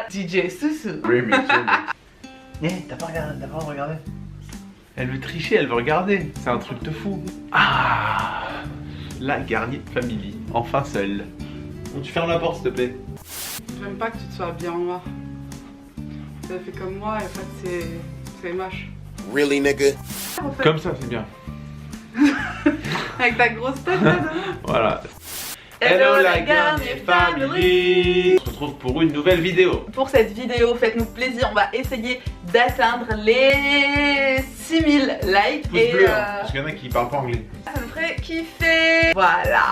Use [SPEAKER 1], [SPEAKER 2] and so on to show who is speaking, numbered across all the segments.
[SPEAKER 1] DJ Soussou.
[SPEAKER 2] T'as pas regardé. Elle veut tricher, elle veut regarder. C'est un truc de fou. Ah, la Garnier Family, enfin seule. Bon, tu fermes la porte s'il te plaît.
[SPEAKER 1] J'aime pas que tu te sois bien en noir. Ça fait comme moi et en fait c'est moche.
[SPEAKER 3] Really nigga?
[SPEAKER 1] En fait,
[SPEAKER 2] Comme ça c'est bien.
[SPEAKER 1] avec ta grosse tête là dedans.
[SPEAKER 2] Voilà. Hello la Garnier Family. On se retrouve pour une nouvelle vidéo.
[SPEAKER 1] Pour cette vidéo, faites-nous plaisir, on va essayer d'atteindre les 6000 likes.
[SPEAKER 2] Pouce bleu, parce qu'il y en a qui parlent pas anglais.
[SPEAKER 1] Ça me ferait kiffer. Voilà.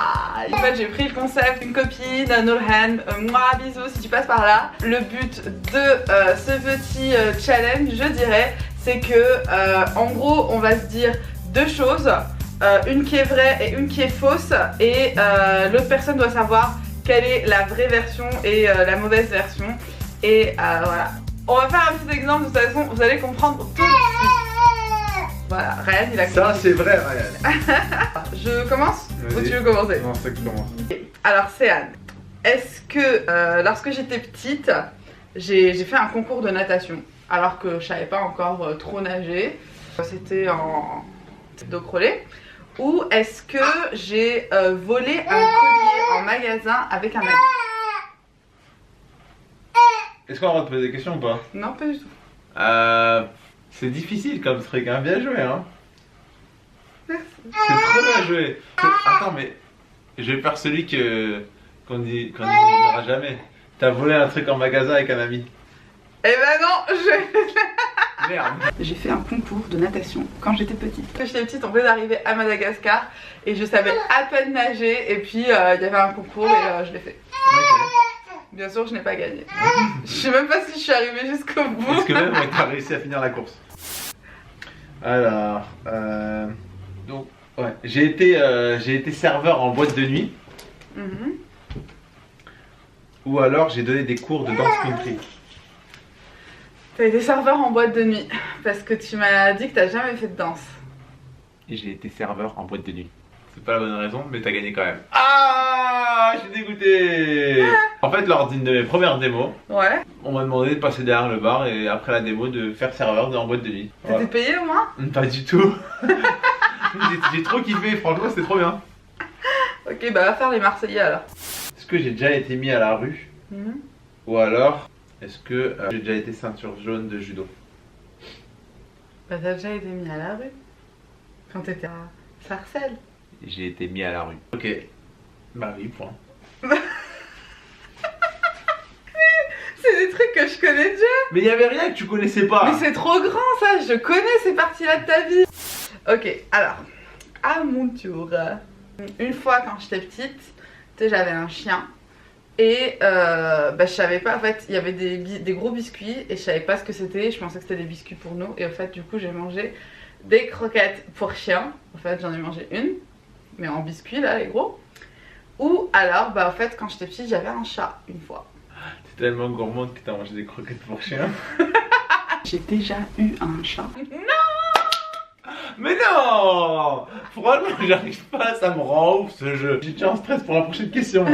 [SPEAKER 1] En fait j'ai pris le concept, une copine, Nurhan, moi bisous si tu passes par là. Le but de ce petit challenge, je dirais, c'est que en gros on va se dire deux choses. Une qui est vraie et une qui est fausse, et l'autre personne doit savoir quelle est la vraie version et la mauvaise version. Et voilà. On va faire un petit exemple, de toute façon vous allez comprendre tout de suite. Voilà, Ryan il a compris.
[SPEAKER 2] Ça c'est vrai Ryan.
[SPEAKER 1] Je commence ou
[SPEAKER 2] Vas-y.
[SPEAKER 1] tu veux commencer?
[SPEAKER 2] Non, c'est que tu commences.
[SPEAKER 1] Alors Céane, est-ce que lorsque j'étais petite, j'ai fait un concours de natation alors que je savais pas encore trop nager? C'était en dos crawlé. Ou est-ce que j'ai volé un collier en magasin avec un ami?
[SPEAKER 2] Est-ce qu'on a le droit de poser des questions ou pas?
[SPEAKER 1] Non, pas du tout.
[SPEAKER 2] C'est difficile comme truc, hein. Bien joué, hein.
[SPEAKER 1] Merci.
[SPEAKER 2] C'est trop bien joué. Attends, mais je vais faire celui qu'on n'imaginera jamais. T'as volé un truc en magasin avec un ami.
[SPEAKER 1] Eh ben non,
[SPEAKER 2] Merde.
[SPEAKER 1] J'ai fait un concours de natation quand j'étais petite. Quand j'étais petite, on venait d'arriver à Madagascar et je savais à peine nager, et puis il y avait un concours et je l'ai fait.
[SPEAKER 2] Ok.
[SPEAKER 1] Bien sûr, je n'ai pas gagné. Je sais même pas si je suis arrivée jusqu'au bout.
[SPEAKER 2] Est-ce que même ouais, t'as réussi à finir la course? Alors, donc, ouais, j'ai été serveur en boîte de nuit,
[SPEAKER 1] Mhm.
[SPEAKER 2] ou alors j'ai donné des cours de danse country.
[SPEAKER 1] T'as été serveur en boîte de nuit parce que tu m'as dit que t'as jamais fait de danse.
[SPEAKER 2] Et j'ai été serveur en boîte de nuit. C'est pas la bonne raison, mais t'as gagné quand même. Ah, je suis dégoûté. En fait, lors d'une de mes premières démos,
[SPEAKER 1] Ouais.
[SPEAKER 2] on m'a demandé de passer derrière le bar et après la démo de faire serveur en boîte de nuit.
[SPEAKER 1] T'étais
[SPEAKER 2] Voilà.
[SPEAKER 1] payé au moins?
[SPEAKER 2] Pas du tout. J'ai trop kiffé, franchement c'était trop bien.
[SPEAKER 1] Ok, bah va faire les Marseillais alors.
[SPEAKER 2] Est-ce que j'ai déjà été mis à la rue?
[SPEAKER 1] Mhm.
[SPEAKER 2] Ou alors, est-ce que j'ai déjà été ceinture jaune de judo?
[SPEAKER 1] Bah t'as déjà été mis à la rue quand t'étais à Sarcelles.
[SPEAKER 2] J'ai été mis à la rue. Ok. Bah oui, point.
[SPEAKER 1] C'est des trucs que je connais déjà.
[SPEAKER 2] Mais il y avait rien que tu connaissais pas.
[SPEAKER 1] Mais c'est trop grand ça, je connais ces parties-là de ta vie. Ok, alors, à mon tour. Une fois quand j'étais petite, tu sais, j'avais un chien. Et bah, je savais pas, en fait, il y avait des gros biscuits et je savais pas ce que c'était. Je pensais que c'était des biscuits pour nous. Et en fait, du coup, j'ai mangé des croquettes pour chien. En fait, j'en ai mangé une, mais en biscuits là, les gros. Ou alors, bah, en fait, quand j'étais petite, j'avais un chat une fois.
[SPEAKER 2] T'es tellement gourmande que t'as mangé des croquettes pour chien.
[SPEAKER 1] J'ai déjà eu un chat.
[SPEAKER 2] Mais non! Franchement, j'arrive pas, ça me rend ouf ce jeu. J'ai déjà un stress pour la prochaine question.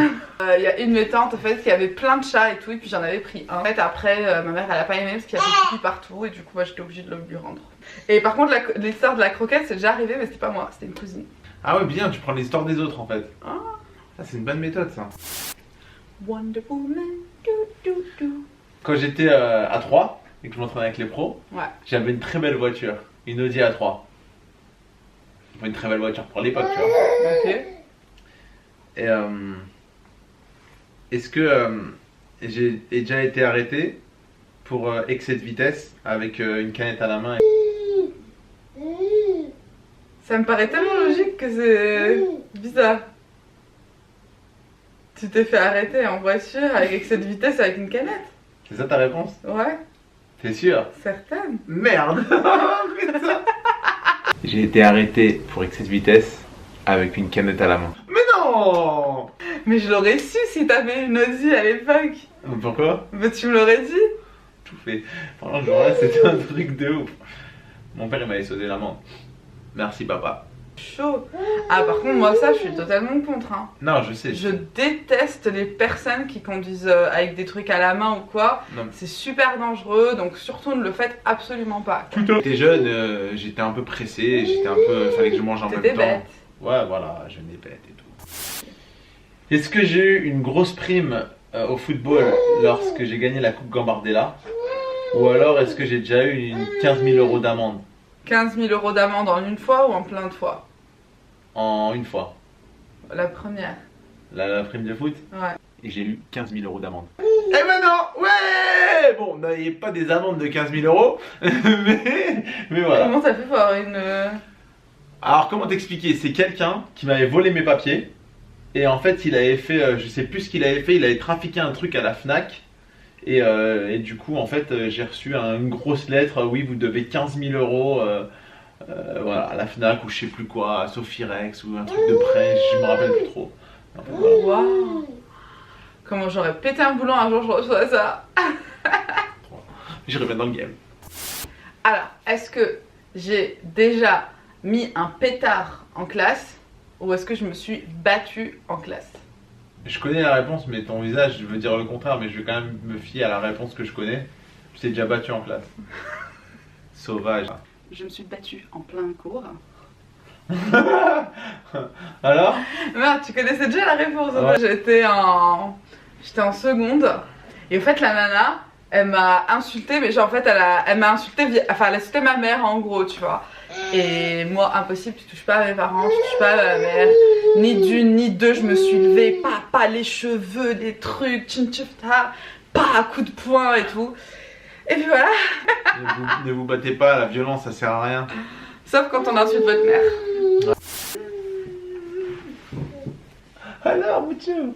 [SPEAKER 1] Il y a une de mes tantes en fait qui avait plein de chats et tout, et puis j'en avais pris un. En fait après ma mère elle a pas aimé parce qu'il y avait pipi partout, et du coup moi j'étais obligée de le lui rendre. Et par contre l'histoire de la croquette c'est déjà arrivé, mais c'était pas moi, c'était une cousine.
[SPEAKER 2] Ah ouais, bien, tu prends l'histoire des autres en fait.
[SPEAKER 1] Ah.
[SPEAKER 2] Ça c'est une bonne méthode ça.
[SPEAKER 1] Wonder Woman, dou, dou, dou.
[SPEAKER 2] Quand j'étais à 3 et que je m'entraînais avec les pros,
[SPEAKER 1] Ouais.
[SPEAKER 2] j'avais une très belle voiture, une Audi A3. Une très belle voiture pour l'époque, tu vois.
[SPEAKER 1] Ok.
[SPEAKER 2] Et est-ce que j'ai déjà été arrêté pour excès de vitesse avec une canette à la main?
[SPEAKER 1] Ça me paraît tellement logique que c'est bizarre. Tu t'es fait arrêter en voiture avec excès de vitesse avec une canette?
[SPEAKER 2] C'est ça ta réponse?
[SPEAKER 1] Ouais,
[SPEAKER 2] T'es sûr?
[SPEAKER 1] certaine.
[SPEAKER 2] Merde. Putain. J'ai été arrêté pour excès de vitesse avec une canette à la main. Mais non!
[SPEAKER 1] Mais je l'aurais su si t'avais une Audi à l'époque.
[SPEAKER 2] Pourquoi?
[SPEAKER 1] Mais tu me l'aurais dit.
[SPEAKER 2] Tout fait. Pendant ce jour-là, c'était un truc de ouf. Mon père il m'avait sauté l'amende. Merci papa.
[SPEAKER 1] Chaud. Ah par contre moi ça je suis totalement contre hein.
[SPEAKER 2] Non, je sais.
[SPEAKER 1] Je déteste les personnes qui conduisent avec des trucs à la main ou quoi. C'est super dangereux donc surtout ne le faites absolument pas.
[SPEAKER 2] J'étais jeune, j'étais un peu pressé, fallait que je mange en même temps.
[SPEAKER 1] Bête.
[SPEAKER 2] Ouais voilà, jeune et bête et tout. Est-ce que j'ai eu une grosse prime au football lorsque j'ai gagné la Coupe Gambardella? Ou alors est-ce que j'ai déjà eu 15 000 € d'amende?
[SPEAKER 1] 15 000 € d'amende en une fois ou en plein de fois?
[SPEAKER 2] En une fois.
[SPEAKER 1] La première.
[SPEAKER 2] La prime de foot?
[SPEAKER 1] Ouais.
[SPEAKER 2] Et j'ai eu 15 000 € d'amende. Eh ben non, ouais. Bon, n'ayez pas des amendes de 15 000 €, mais voilà.
[SPEAKER 1] Comment t'as fait pour avoir une...
[SPEAKER 2] Alors comment t'expliquer? C'est quelqu'un qui m'avait volé mes papiers. Et en fait il avait fait, je sais plus ce qu'il avait fait, il avait trafiqué un truc à la Fnac. Et du coup en fait j'ai reçu une grosse lettre, oui vous devez 15 000 €. Voilà, à la Fnac ou je sais plus quoi, à Sophie Rex ou un truc de prêt, je me rappelle plus trop. En fait, voilà.
[SPEAKER 1] Waouh. Comment j'aurais pété un boulon un jour je reçois ça.
[SPEAKER 2] J'irai bien dans le game.
[SPEAKER 1] Alors, est-ce que j'ai déjà mis un pétard en classe ou est-ce que je me suis battue en classe?
[SPEAKER 2] Je connais la réponse mais ton visage veut dire le contraire, mais je vais quand même me fier à la réponse que je connais. Tu t'es déjà battu en classe. Sauvage.
[SPEAKER 1] Je me suis battue en plein cours.
[SPEAKER 2] Alors?
[SPEAKER 1] Merde, tu connaissais déjà la réponse. Ouais. J'étais en seconde et en fait la nana elle m'a insulté, mais genre en fait elle m'a insulté, enfin elle a insulté ma mère en gros tu vois. Et moi impossible, tu touches pas à mes parents, tu touches pas à ma mère, ni d'une ni deux, je me suis levée, pas les cheveux, les trucs, tchin-tchifta, pas à coup de poing et tout. Et puis voilà.
[SPEAKER 2] Ne vous battez pas, la violence ça sert à rien.
[SPEAKER 1] Sauf quand on insulte votre mère.
[SPEAKER 2] Alors Mouchou,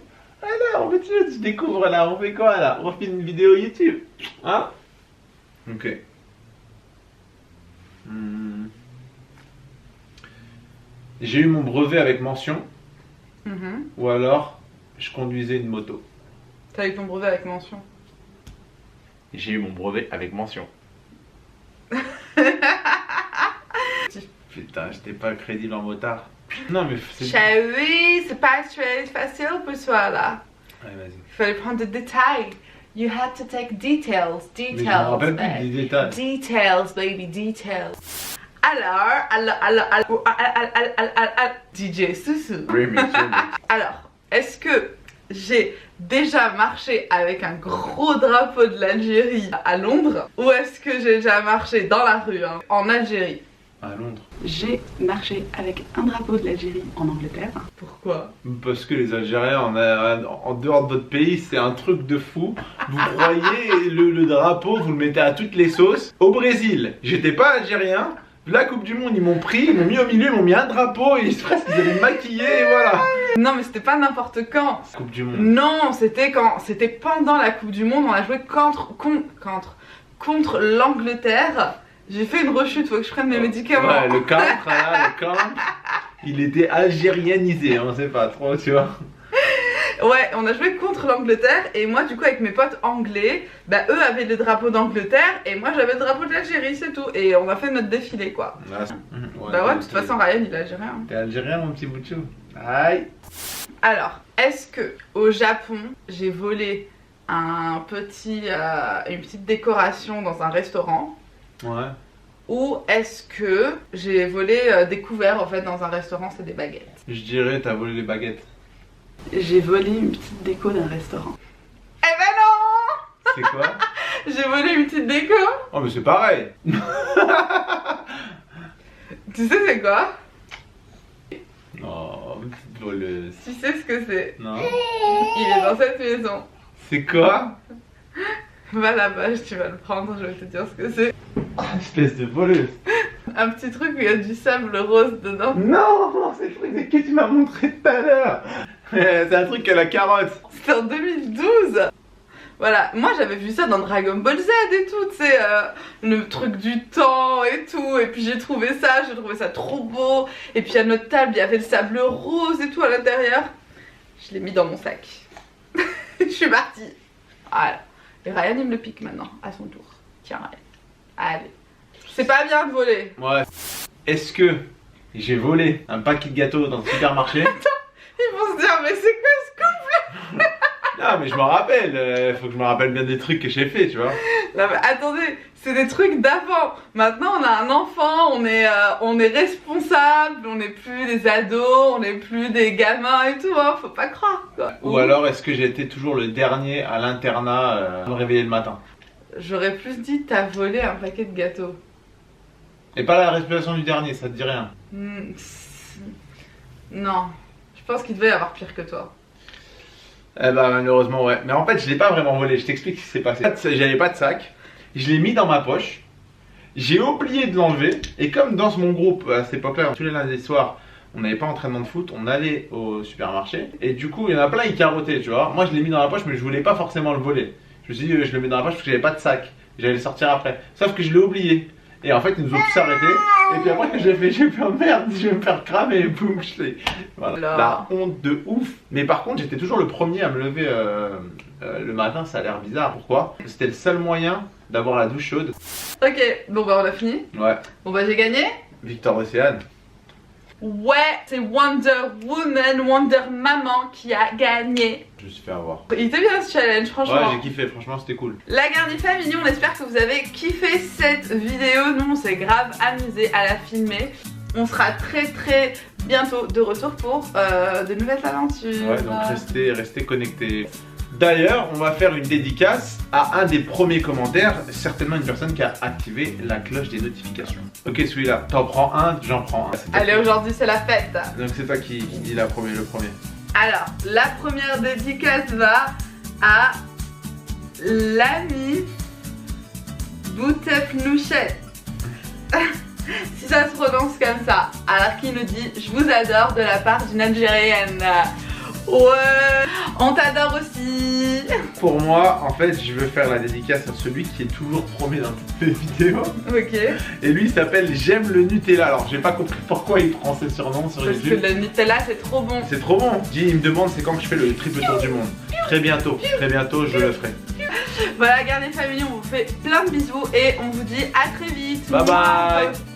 [SPEAKER 2] tu découvres là, on fait quoi là? On fait une vidéo YouTube, hein? Ok. J'ai eu mon brevet avec mention. Ou alors, je conduisais une moto.
[SPEAKER 1] T'as eu ton brevet avec mention?
[SPEAKER 2] J'ai eu mon brevet avec mention. Putain, j'étais pas crédible en motard. Non mais c'est...
[SPEAKER 1] Chérie, c'est pas très facile pour toi là.
[SPEAKER 2] Ouais, vas-y.
[SPEAKER 1] Il fallait prendre des détails. You had to take details.
[SPEAKER 2] Mais je me rappelle plus des détails.
[SPEAKER 1] Details, baby, details. Alors, DJ Soussou. Alors, est-ce que j'ai déjà marché avec un gros drapeau de l'Algérie à Londres? Ou est-ce que j'ai déjà marché dans la rue hein, en Algérie?
[SPEAKER 2] À Londres.
[SPEAKER 1] J'ai marché avec un drapeau de l'Algérie en Angleterre. Pourquoi?
[SPEAKER 2] Parce que les Algériens en dehors de votre pays c'est un truc de fou. Vous croyez le drapeau, vous le mettez à toutes les sauces. Au Brésil, j'étais pas algérien. La Coupe du Monde, ils m'ont pris, ils m'ont mis au milieu, ils m'ont mis un drapeau et presque ils allaient me maquiller et voilà.
[SPEAKER 1] Non mais c'était pas n'importe quand.
[SPEAKER 2] Coupe du Monde.
[SPEAKER 1] Non, c'était pendant la Coupe du Monde, on a joué contre l'Angleterre. J'ai fait une rechute, faut que je prenne mes médicaments.
[SPEAKER 2] Ouais, le camp, là, le camp, il était algérianisé, on sait pas trop, tu vois.
[SPEAKER 1] Ouais, on a joué contre l'Angleterre et moi du coup avec mes potes anglais, bah eux avaient le drapeau d'Angleterre et moi j'avais le drapeau de l'Algérie, c'est tout. Et on a fait notre défilé quoi.
[SPEAKER 2] Ouais,
[SPEAKER 1] bah ouais, de toute façon Ryan il est algérien.
[SPEAKER 2] T'es algérien mon petit Bouchou. Aïe.
[SPEAKER 1] Alors, est-ce que au Japon j'ai volé une petite décoration dans un restaurant?
[SPEAKER 2] Ouais.
[SPEAKER 1] Ou est-ce que j'ai volé des couverts en fait dans un restaurant, c'est des baguettes?
[SPEAKER 2] Je dirais t'as volé les baguettes.
[SPEAKER 1] J'ai volé une petite déco d'un restaurant. Eh ben non!
[SPEAKER 2] C'est quoi?
[SPEAKER 1] J'ai volé une petite déco.
[SPEAKER 2] Oh mais c'est pareil.
[SPEAKER 1] Tu sais c'est quoi?
[SPEAKER 2] Non, petite voleuse.
[SPEAKER 1] Tu sais ce que c'est?
[SPEAKER 2] Non.
[SPEAKER 1] Il est dans cette maison.
[SPEAKER 2] C'est quoi?
[SPEAKER 1] Va là-bas, tu vas le prendre, je vais te dire ce que c'est.
[SPEAKER 2] Espèce de voleuse.
[SPEAKER 1] Un petit truc où il y a du sable rose dedans.
[SPEAKER 2] Non, c'est le truc que tu m'as montré tout à l'heure. C'est un truc à la carotte.
[SPEAKER 1] C'était en 2012. Voilà, moi j'avais vu ça dans Dragon Ball Z et tout, tu sais, le truc du temps et tout. Et puis j'ai trouvé ça trop beau. Et puis à notre table, il y avait le sable rose et tout à l'intérieur. Je l'ai mis dans mon sac. Je suis partie. Voilà. Et Ryan il me le pique maintenant, à son tour. Tiens Ryan. Allez. C'est pas bien de voler.
[SPEAKER 2] Ouais. Est-ce que et j'ai volé un paquet de gâteaux dans un supermarché.
[SPEAKER 1] Ils vont se dire, mais c'est quoi ce couple?
[SPEAKER 2] Non mais je me rappelle, faut que je me rappelle bien des trucs que j'ai fait, tu vois.
[SPEAKER 1] Non mais attendez, c'est des trucs d'avant. Maintenant on a un enfant, on est responsable, on n'est plus des ados, on n'est plus des gamins et tout, hein, faut pas croire quoi.
[SPEAKER 2] Ou alors est-ce que j'ai été toujours le dernier à l'internat à me réveiller le matin?
[SPEAKER 1] J'aurais plus dit t'as volé un paquet de gâteaux.
[SPEAKER 2] Et pas la respiration du dernier, ça te dit rien?
[SPEAKER 1] Non, je pense qu'il devait y avoir pire que toi.
[SPEAKER 2] Eh bah malheureusement ouais, mais en fait je l'ai pas vraiment volé, je t'explique ce qui s'est passé. J'avais pas de sac, je l'ai mis dans ma poche, j'ai oublié de l'enlever, et comme dans mon groupe à cette époque là, tous les lundis soirs, on n'avait pas entraînement de foot, on allait au supermarché, et du coup il y en a plein qui carottaient, tu vois. Moi je l'ai mis dans la poche mais je voulais pas forcément le voler. Je me suis dit je le mets dans la poche parce que j'avais pas de sac, j'allais le sortir après, sauf que je l'ai oublié. Et en fait ils nous ont tous arrêtés. Et puis après j'ai fait oh merde, je vais me faire cramer et boum, je l'ai. Voilà. La honte de ouf. Mais par contre j'étais toujours le premier à me lever le matin, ça a l'air bizarre. Pourquoi? C'était le seul moyen d'avoir la douche chaude.
[SPEAKER 1] Ok, bon bah on a fini.
[SPEAKER 2] Ouais.
[SPEAKER 1] Bon bah j'ai gagné.
[SPEAKER 2] Victor Océane.
[SPEAKER 1] Ouais, c'est Wonder Woman, Wonder Maman qui a gagné.
[SPEAKER 2] Je me suis fait avoir.
[SPEAKER 1] Il était bien ce challenge, franchement.
[SPEAKER 2] Ouais, j'ai kiffé, franchement c'était cool.
[SPEAKER 1] La Garni Family, on espère que vous avez kiffé cette vidéo. Nous, on s'est grave amusé à la filmer. On sera très bientôt de retour pour de nouvelles aventures.
[SPEAKER 2] Ouais, donc restez connectés. D'ailleurs, on va faire une dédicace à un des premiers commentaires, certainement une personne qui a activé la cloche des notifications. Ok, celui-là, t'en prends un, j'en prends un.
[SPEAKER 1] Allez, aujourd'hui c'est la fête.
[SPEAKER 2] Donc c'est toi qui dis le premier.
[SPEAKER 1] Alors, la première dédicace va à l'ami Boutefnouchet. Si ça se prononce comme ça. Alors qui nous dit je vous adore de la part d'une Algérienne. Ouais, on t'adore aussi.
[SPEAKER 2] Pour moi, en fait, je veux faire la dédicace à celui qui est toujours premier dans toutes mes vidéos.
[SPEAKER 1] Ok.
[SPEAKER 2] Et lui, il s'appelle J'aime le Nutella. Alors, j'ai pas compris pourquoi il prend ce surnom sur
[SPEAKER 1] YouTube. Parce que le Nutella, c'est trop bon.
[SPEAKER 2] C'est trop bon. Il me demande c'est quand que je fais le triple tour du monde. Très bientôt, je le ferai.
[SPEAKER 1] Voilà, Garni Family, on vous fait plein de bisous et on vous dit à très vite.
[SPEAKER 2] Bye bye.